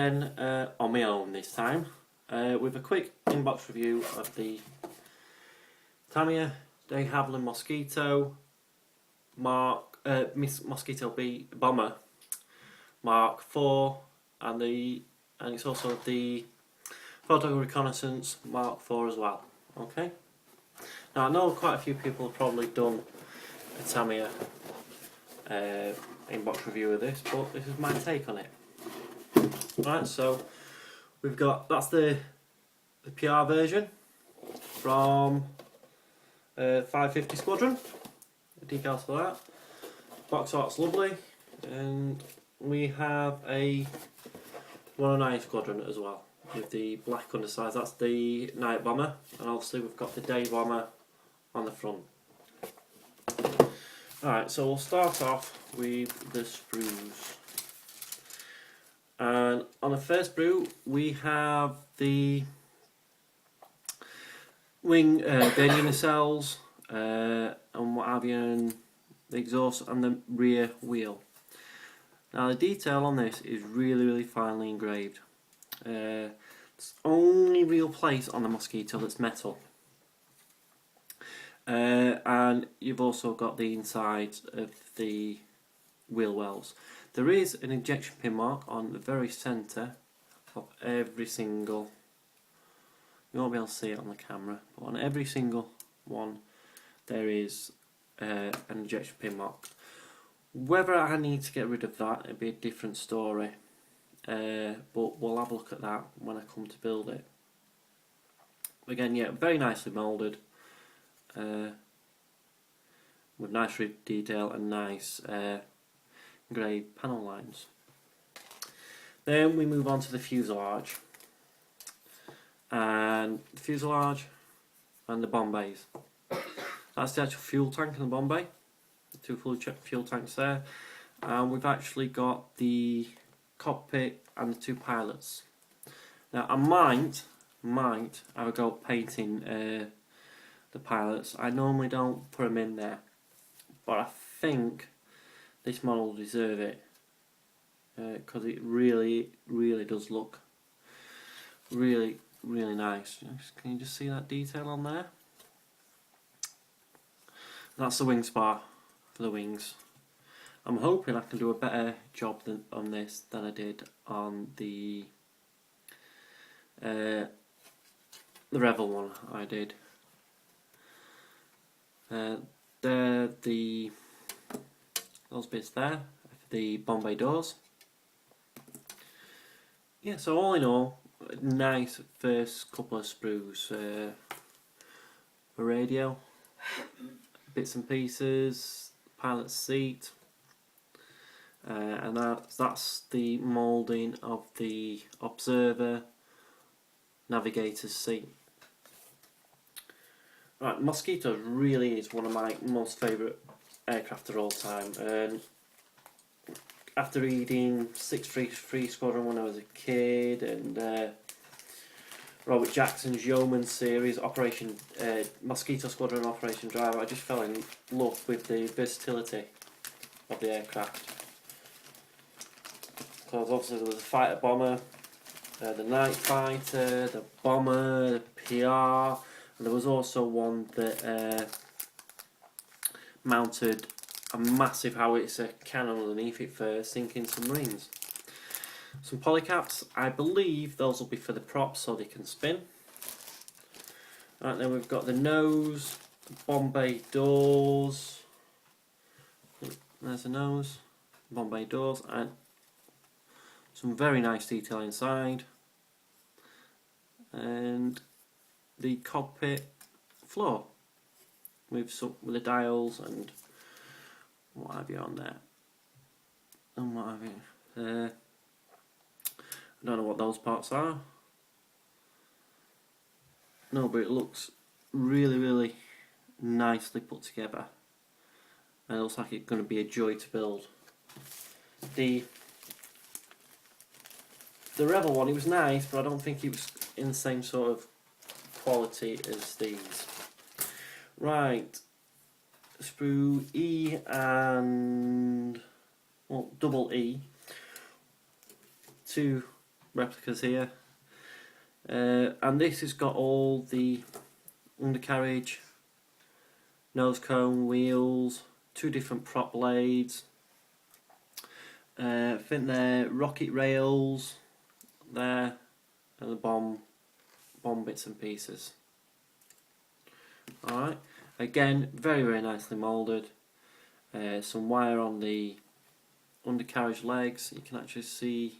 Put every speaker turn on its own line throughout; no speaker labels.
again on my own this time with a quick inbox review of the Tamiya de Havilland Mosquito Mosquito B Bomber Mark IV, and it's also the Photo Reconnaissance Mark IV as well. Okay. Now I know quite a few people have probably done a Tamiya inbox review of this, but this is my take on it. Right, so we've got, that's the PR version from 550 Squadron. The decals for that. Box art's lovely, and we have a 109 Squadron as well with the black undersides. That's the night bomber, and obviously we've got the day bomber on the front. Alright, so we'll start off with the sprues. And on the first sprue we have the wing, the engine nacelles, and what have you, and the exhaust and the rear wheel. Now the detail on this is really finely engraved. It's the only real place on the Mosquito that's metal. And you've also got the inside of the wheel wells. There is an injection pin mark on the very centre of every single, you won't be able to see it on the camera, but on every single one there is an injection pin mark. Whether I need to get rid of that, it'd be a different story, but we'll have a look at that when I come to build it. Again, yeah, very nicely moulded, with nice detail and nice engraved panel lines. Then we move on to the fuselage, and the bomb bays. That's the actual fuel tank in the bomb bay. The two fuel tanks there, and we've actually got the cockpit and the two pilots. Now I might have a go at painting the pilots. I normally don't put them in there, but I think this model will deserve it, because it really does look really nice. Can you just see that detail on there? That's the wing spar for the wings. I'm hoping I can do a better job on this than I did on the Revel one I did. Those bits there, the Bombay doors. Yeah, so all in all, nice first couple of sprues. A radio, bits and pieces, pilot's seat, and that's the moulding of the observer navigator's seat. Right, Mosquito really is one of my most favourite aircraft of all time. After reading 633 Squadron when I was a kid, and Robert Jackson's Yeoman series, Mosquito Squadron Operation Driver, I just fell in love with the versatility of the aircraft. Because obviously there was a fighter bomber, the night fighter, the bomber, the PR, and there was also one that mounted a massive howitzer cannon underneath it for sinking submarines. Some polycaps, I believe those will be for the props so they can spin. Right, then we've got the nose, the Bombay doors, there's the nose, Bombay doors, and some very nice detail inside, and the cockpit floor with the dials and what have you on there, and what have you. I don't know what those parts are. No, but it looks really nicely put together, and it looks like it's going to be a joy to build. The Revel one, it was nice, but I don't think it was in the same sort of quality as these. Right, sprue E and double E, two replicas here. And this has got all the undercarriage, nose cone, wheels, 2 different prop blades. I think they're rocket rails there, and the bomb bits and pieces. Alright, again, very nicely moulded. Some wire on the undercarriage legs. You can actually see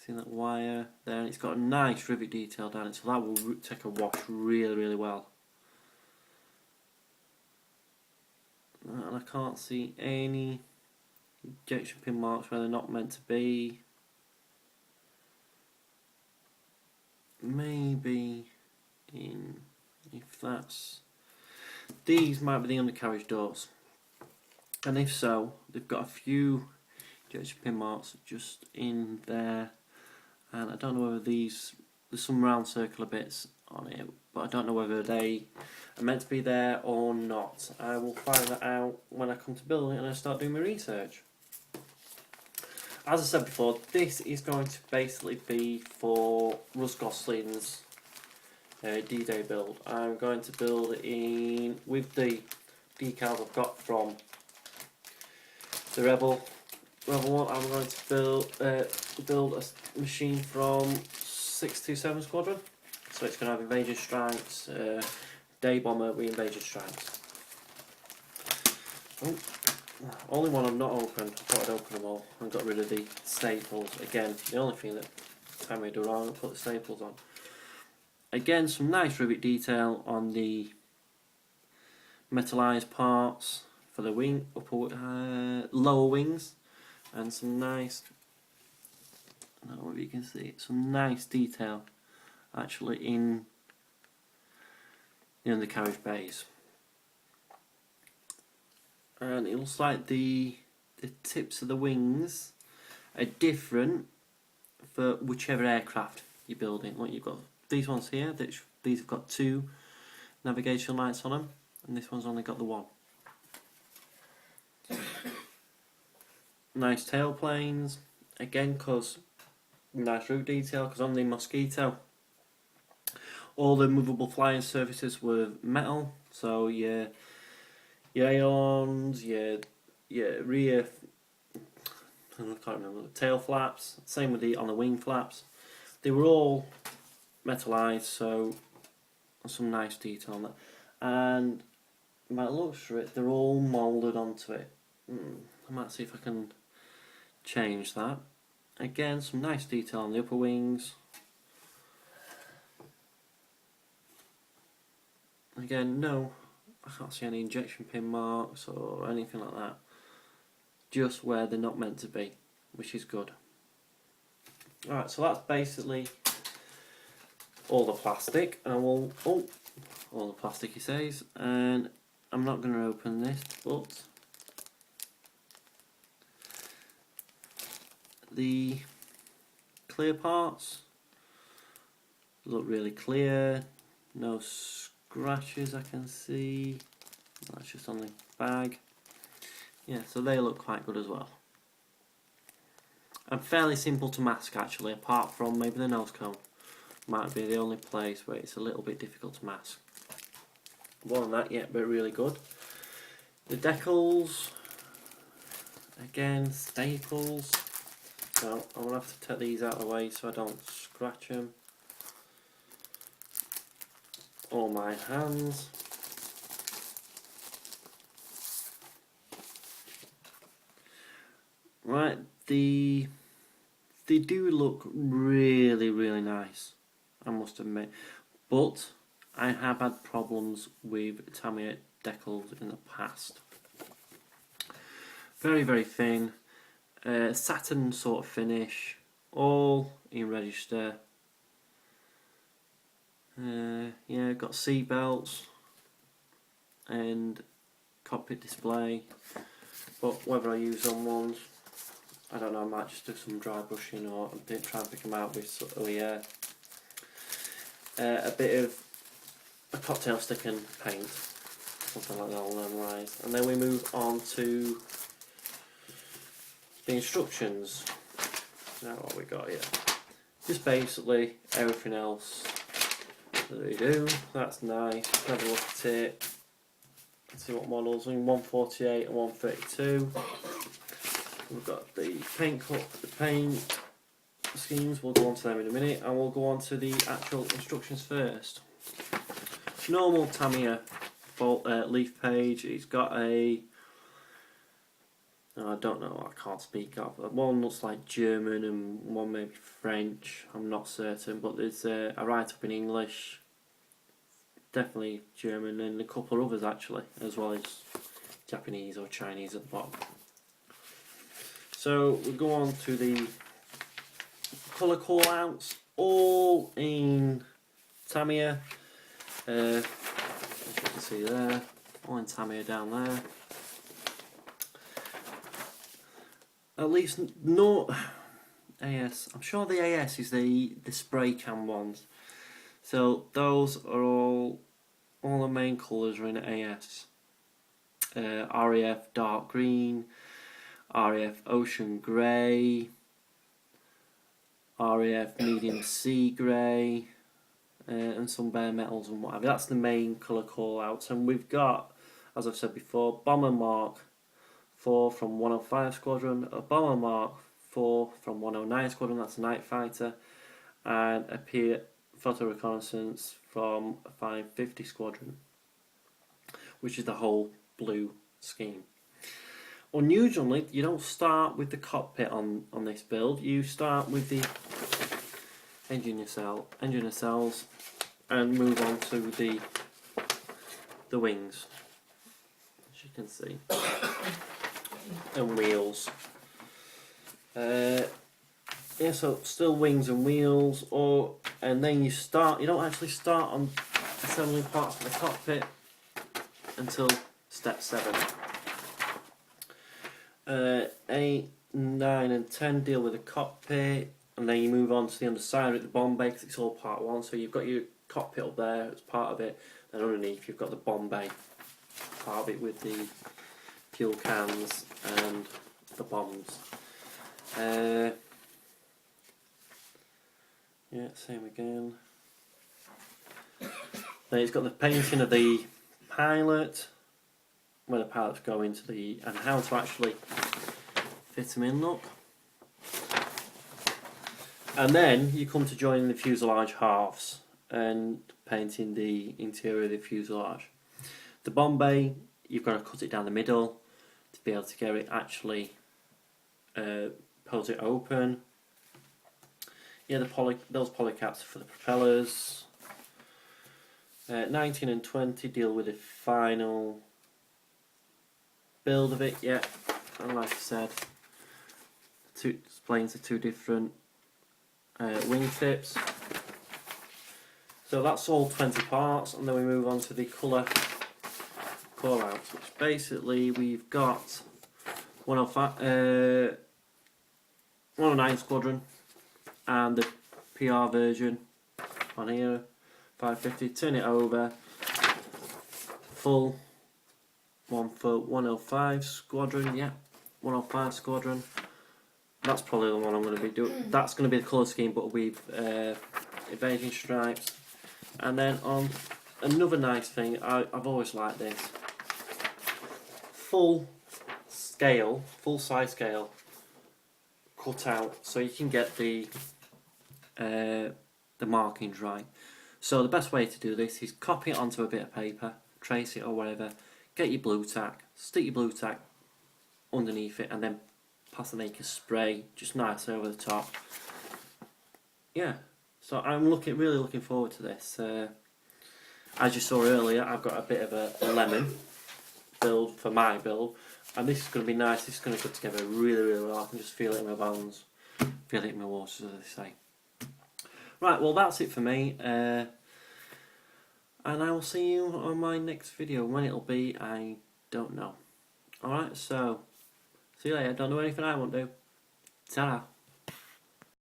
that wire there, and it's got a nice rivet detail down it, so that will take a wash really well. And I can't see any injection pin marks where they're not meant to be. Maybe if that's, these might be the undercarriage doors, and if so, they've got a few injection pin marks just in there, and I don't know whether there's some round circular bits on it, but I don't know whether they are meant to be there or not. I will find that out when I come to build it and I start doing my research. As I said before, this is going to basically be for Russ Gosling's D-Day build. I'm going to build it in with the decals I've got from the Rebel one. I'm going to build a machine from 627 Squadron. So it's going to have invasion strikes, day bomber with invasion strikes. Oh, only one I've not opened. I thought I'd open them all and got rid of the staples. Again, the only thing that Tamiya do wrong, I put the staples on. Again, some nice rivet detail on the metallised parts for the wing, lower wings, and some nice, I don't know if you can see it, some nice detail actually in the undercarriage bays. And it looks like the tips of the wings are different for whichever aircraft you're building. Like you've got these ones here, these have got 2 navigation lights on them, and this one's only got the 1. Nice tail planes, again, cause nice root detail, because on the Mosquito all the movable flying surfaces were metal, so your ailerons, your rear, I can't remember, the tail flaps, same with on the wing flaps, they were all metalized, so some nice detail on that. And by the looks of it, they're all moulded onto it. I might see if I can change that. Again, some nice detail on the upper wings. Again, no, I can't see any injection pin marks or anything like that. Just where they're not meant to be, which is good. Alright, so that's basically all the plastic. All the plastic, he says, and I'm not going to open this, but the clear parts look really clear, no scratches I can see, that's just on the bag. Yeah, so they look quite good as well. And fairly simple to mask actually, apart from maybe the nose cone. Might be the only place where it's a little bit difficult to mask. More than that, yeah, but really good. The decals, again, staples. So I'm going to have to take these out of the way so I don't scratch them. Or my hands. Right, they do look really nice, I must admit, but I have had problems with Tamiya decals in the past. Very thin, satin sort of finish, all in register. Yeah, got seat belts and cockpit display, but whether I use them ones, I don't know, I might just do some dry brushing or try and pick them out with a bit of a cocktail stick and paint, something like that on them lines. And then we move on to the instructions. Now what we got here. just basically everything else that they do. That's nice. Let's have a look at it. Let's see what models. In 148 and 132. We've got the paint schemes. We'll go on to them in a minute, and we'll go on to the actual instructions first. Normal Tamiya leaf page. It's got a, I don't know, I can't speak of. One looks like German and one maybe French. I'm not certain, but there's a write-up in English, definitely German, and a couple of others actually, as well as Japanese or Chinese at the bottom. So we go on to the colour call-outs, all in Tamiya. As you can see there, all in Tamiya down there. At least no AS. I'm sure the AS is the spray can ones. So those are all the main colours are in AS. RAF dark green, RAF ocean grey, RAF medium sea grey, and some bare metals and whatever. That's the main colour call outs. And we've got, as I've said before, Bomber Mark 4 from 105 Squadron, a Bomber Mark 4 from 109 Squadron, that's a night fighter, and a Piat photo reconnaissance from 550 Squadron, which is the whole blue scheme. Unusually, you don't start with the cockpit on this build. You start with the engine nacelles, and move on to the wings, as you can see, and wheels. Yeah, so still wings and wheels, and then you don't actually start on assembling parts for the cockpit until step 7. 8, 9 and 10 deal with the cockpit, and then you move on to the underside of the bomb bay because it's all part 1. So you've got your cockpit up there as part of it, and underneath you've got the bomb bay part of it with the fuel cans and the bombs. Yeah, same again. Then it's got the painting of the pilot, where the pilots go into and how to actually fit them in, look. And then you come to joining the fuselage halves and painting the interior of the fuselage. The bomb bay, you've got to cut it down the middle to be able to get it actually pulls it open. Yeah, those polycaps are for the propellers. 19 and 20 deal with the final build of it. Yeah, and like I said, explains the 2 different wing tips. So that's all 20 parts, and then we move on to the colour call outs, which basically we've got 109 Squadron and the PR version on here, 550. Turn it over, full one for 105 Squadron. Yeah, 105 Squadron. That's probably the one I'm going to be doing. That's going to be the colour scheme, but with evasion stripes. And then on another nice thing, I've always liked this, full size scale cut out, so you can get the markings right. So the best way to do this is copy it onto a bit of paper, trace it or whatever, get your blue tack, stick your blue tack underneath it, and then pass the naked spray just nice over the top. Yeah, so I'm really looking forward to this. As you saw earlier, I've got a bit of a lemon build for my build, and this is going to be nice. This is going to go together really well. I can just feel it in my bones, feel it in my waters, as they say. Right, well that's it for me, and I will see you on my next video. When it'll be, I don't know. Alright, so see you later. Don't do anything I won't do. Ta-ra.